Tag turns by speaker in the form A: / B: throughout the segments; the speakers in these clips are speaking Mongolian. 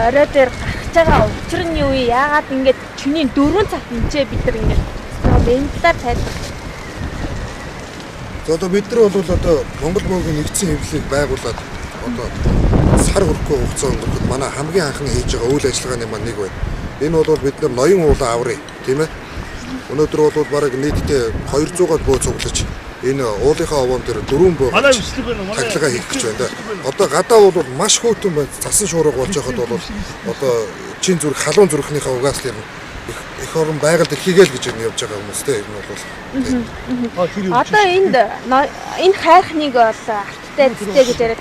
A: орой дээр гарч байгаа учир нь юу вэ? Яагаад ингэж чиний 4 цагт нчээ бид нар ингэж менталаар тайлбар.
B: За одоо бид нар бол одоо Монгол бөөгийн нэгдсэн хэвлэлийг байгуулад одоо сар хүрэхгүй хугацаа өнгөрөхөд манай хамгийн анхны хийж байгаа үйл ажиллагааны маань нэг байна. Энэ бол бид нар ноён уулаа аврыг тийм ээ. Өнөөдөр бол бараг нийтдээ 200-аад бөө цуглаж энэ уулынхаа овоон дээр 4 бөө тахилгаа хийх гэж байна. Одоо гадаа бол маш хөөрхөн байна. Цасан шуурга болж байхад бол одоо чин зүрх халуун зүрхнийхээ угаас л их орон байгальд хийгээл гэж явж байгаа хүмүүстэй энэ бол.
A: Одоо энэ хайрхныг бол арттай зүйтэй гэж яриад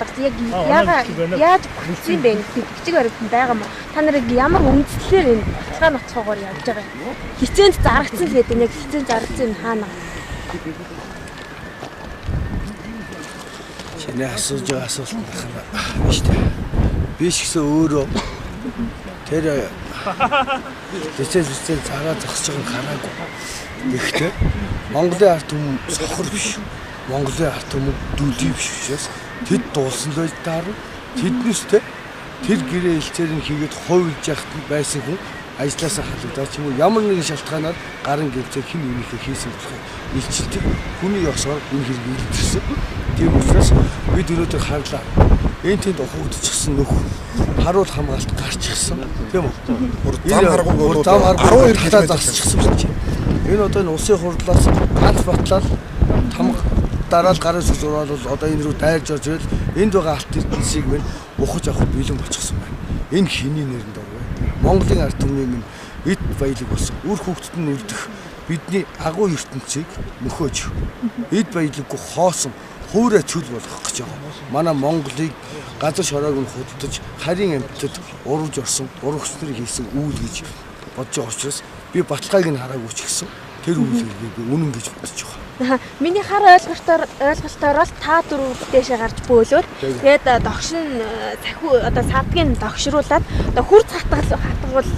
A: байгаа. Яаж багцсан юм бэ? Бичиг баримтанд байгаа мó. Та нарыг ямар үндслээр энэ баталгаа ноцгоогоор явж байгаа юм? Хичээнд зарагдсан гэдэг нь яг хичээнд зарагдсан хаана?
C: Чиний асууж байгаа асуулт байна шүү дээ. Би ч гэсэн өөрөө тэр тэцэл цагаа зогсож байгааг хараагүй. Гэхдээ Монголын ард түмэн сохор биш. Монголын ард түмэн дүүлийн биш учраас тэд дуулсан л таарна. Тэднээстэй тэр гэрээ хэлцээр нь хийгээд хойвлж яхад байсан хүн ажлаасаа халагдаад ч юм уу ямар нэгэн шалтгаанаар гарын гэлцээр хэн үүнийхээ хийсэн болохыг илчилдэг. Хүний ёсоор энэ хэрэг илэрсэн. Тийм учраас бид өнөөдөр харлаа. Энэ тэнд ухагдчихсан нөх харуул хамгаалт гарч ирсэн. Тийм үү? Зам харгууг бол 12 талаа засчихсан байна. Энэ одоо энэ улсын хурлаас ганц батлал тамга дараал гарын сүзурал бол одоо энэ рүү дайрж орж ирэл энд байгаа алт эрдэнсийг мань ухаж авах бэлэн болчихсон байна. Энэ хиний нэрэнд орвэ. Монголын ард түмний эд баялаг болсон. Үр хөвгтөд нь үлдэх бидний агуу ертөнцийг мөхөөж эд баялаггүй хоосон хуурай цөл болгох гэж байгаа. Манай Монголыг газар шороог нь худалдаж харийн амьтад урвж орсон, урагч нар хийсэн үйл гэж бодож байгаа учраас би баталгааг нь хараагүй ч гэсэн тэр үйл хэргийг үнэн гэж бодож байгаа.
A: Миний хар ойлголтоор бол та дөрөв дэшээ гарч бөөлөөд тэгээд догшин цахиу одоо садгийн догшруулад одоо хурц хатгуул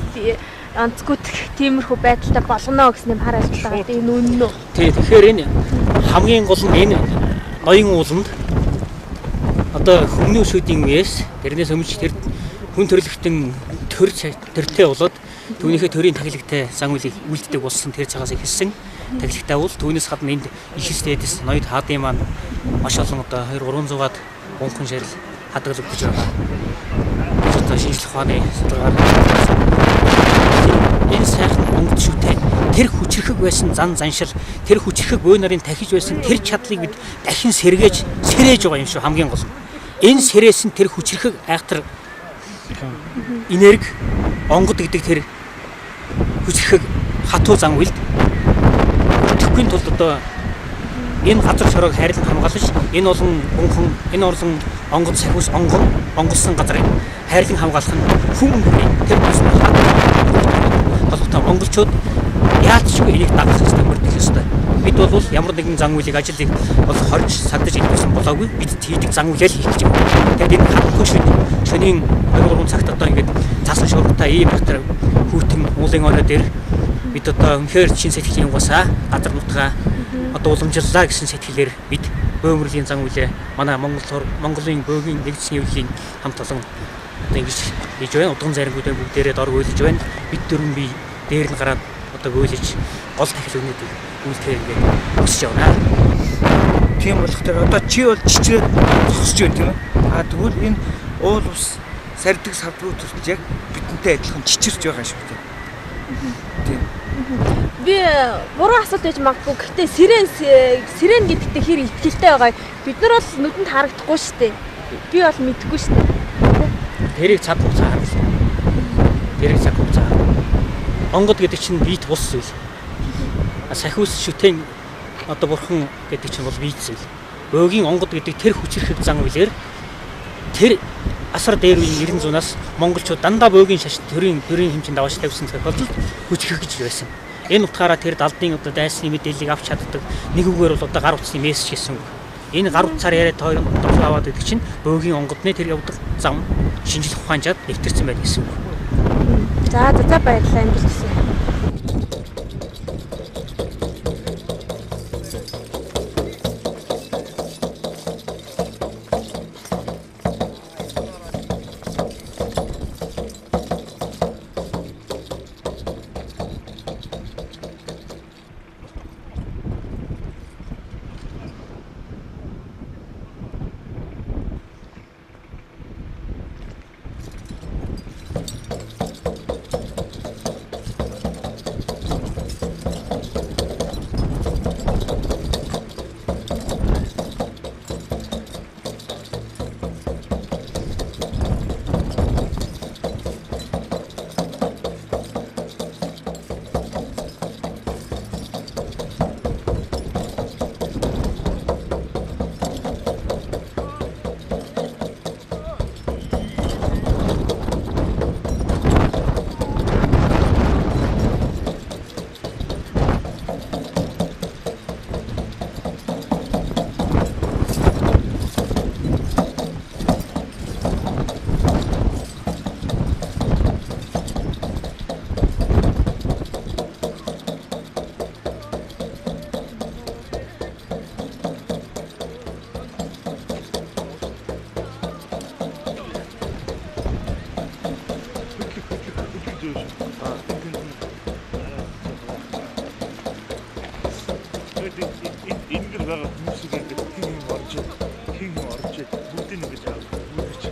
A: онцгүйдэх тиймэрхүү байдалтай болгоно гэсэн юм хар ойлголт байгаа. Энэ үнэн үү?
D: Тий, тэгэхээр энэ хамгийн гол нь энэ ноён ууланд одоо хүмүүний өшөөдийн үеэс тэрнээс өмнө тэр хүн төрлөختөн төртэй болоод түүнийхээ төрийн тахилагтай сан үйлийг үлддэг болсон тэр цагаас эхэлсэн тахилагтай бол түүнээс гадна энд их стэдэс ноёд хаадын маань маш олон одоо 2-300-аад гонхон ширэл хадгалагдаж байгаа. Одоо шинжлэх ухааны судалгаар энэ сайхан онгод шүтээ тэр хүчрхэг байсан зан заншил тэр хүчрхэг бөө нарын тахиж байсан тэр чадлыг бид дахин сэргээж байгаа юм шүү хамгийн гол. Энэ сэрээс нь тэр хүчрхэг айхтар энерги онгод гэдэг тэр хүчрхэг хатуу зан үйлд тэхгүй тулд одоо энэ газар шороог хайрлан хамгаалж энэ олон гонхон энэ орлон онгод сахиус онгоцсон газрыг хайрлан хамгаалах нь хүн тэр боловч монголчууд яалтчгүй энийг дагах хэрэгтэй мөрдөх ёстой. Бид бол ямар нэгэн зан үйлийг ажлыг бол хорж садаж идсэн болоогүй бид тийдэг зан үйлээ хийх гэж байна. Тэгээд энэ хатгүй шөнийн 2-3 цагт одоо ингээд цаасан шуургатай ийм ихтер хүүтэн уулын орой дээр бид одоо үнэхээр чин сэтгэлийн угаасаа газар нутгаа одоо уламжлалаа гэсэн сэтгэлээр бид бөөмөрлийн зан үйлээ манай Монголын бөөгийн нэгдсэн хэвлэлийн хамт олон одоо ингэж хийж байна. Удган заримгуудаа бүгдээрээ дор гүйлж байна. Бид дөрвөн бие дээр нь гараад одоо гүйлж гол тахил өгнөдийг үйлдэл ингээд өсөж явна.
E: Тийм болохоор одоо чи бол чичрээд зогсож байна тийм ээ. Тэгвэл энэ уул ус сардаг савдруу төрч яг бидэнтэй адилхан чичирч байгаа шүү дээ. Тийм.
A: Би буруу асуулт гэж магадгүй. Гэхдээ сирен гэдэгтээ хэр ихтэй байгаа. Бид нар бол нүдэнд харагдахгүй шүү дээ. Би бол мэдэхгүй шүү дээ.
D: Тэрийг цаг хугацаа харуулсан. Тэрийг цаг хугацаа. Онгод гэдэг чинь биет бус зүйл. Сахиус шүтэн одоо бурхан гэдэг чинь бол биет зүйл. Бөөгийн онгод гэдэг тэр хүчрхэг зан үйлээр тэр асар дээр үеийн 900-аас монголчууд дандаа бөөгийн шашин төрийн хэмжээнд аваач тавьсан тохиолдолд хүчрхэг гэж байсан. Энэ утгаараа тэр далдын одоо дайсны мэдээллийг авч чаддаг нэг үгээр бол одоо гар утасны мессеж гэсэн үг. Энэ гар утсаар яриад тойрон аваад гэдэг чинь бөөгийн онгодны тэр явдаг зам шинжлэх ухаанчаад нэвтэрсэн байх гэсэн үг.
A: За баярлалаа амжилт.
F: Энгэр байгаа хүмүүсийг ингээд хин орж бүгдийг ингэж үүрч.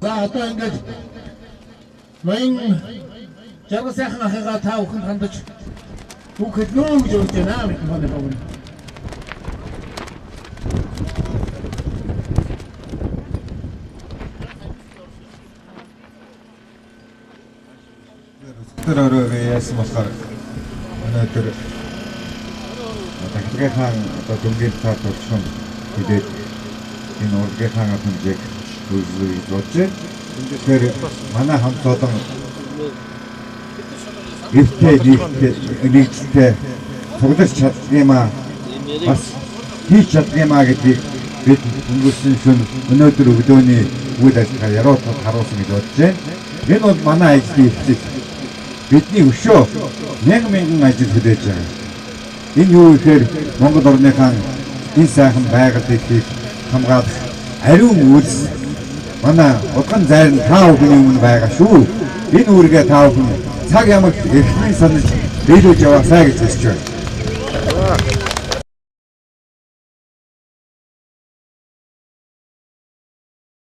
G: За одоо ингээд ноён жаргал сайхан ахыгаа та бүхэнд хандаж бүх хэлнөө гэж өгч байна микрофон өгнө.
H: төрөөрөө яасан болохоор өнөөдөр тахилгын хаан одоо дүнгийн цаад болчихсон тэгээд энэ урлагийн хаан хэмжээг үзүүлж бодож байна. Тэгэхээр манай хамт олон нэгдэлтэй цуглаж чаддгиймаа бас хийж чаддгиймаа гэдгийг бид өнгөрсөн шөнө өнөөдөр өглөөний үйл ажиллагаа яриутад харуулсан гэж бодож байна. Энэ бол манай ажлын эхлэл. Бидний өшөө 1000 ажил хүлээж байгаа. Энэ юу гэхээр Монгол орныхаа энэ сайхан байгальыг хамгаалах ариун үйлс манай удган зайр нь таа бүхний өмнө байгаа шүү. Энэ үүргээ таа бүхэн цаг ямагт эрхний санаж биелүүлж яваасаа гэж хүсэж байна.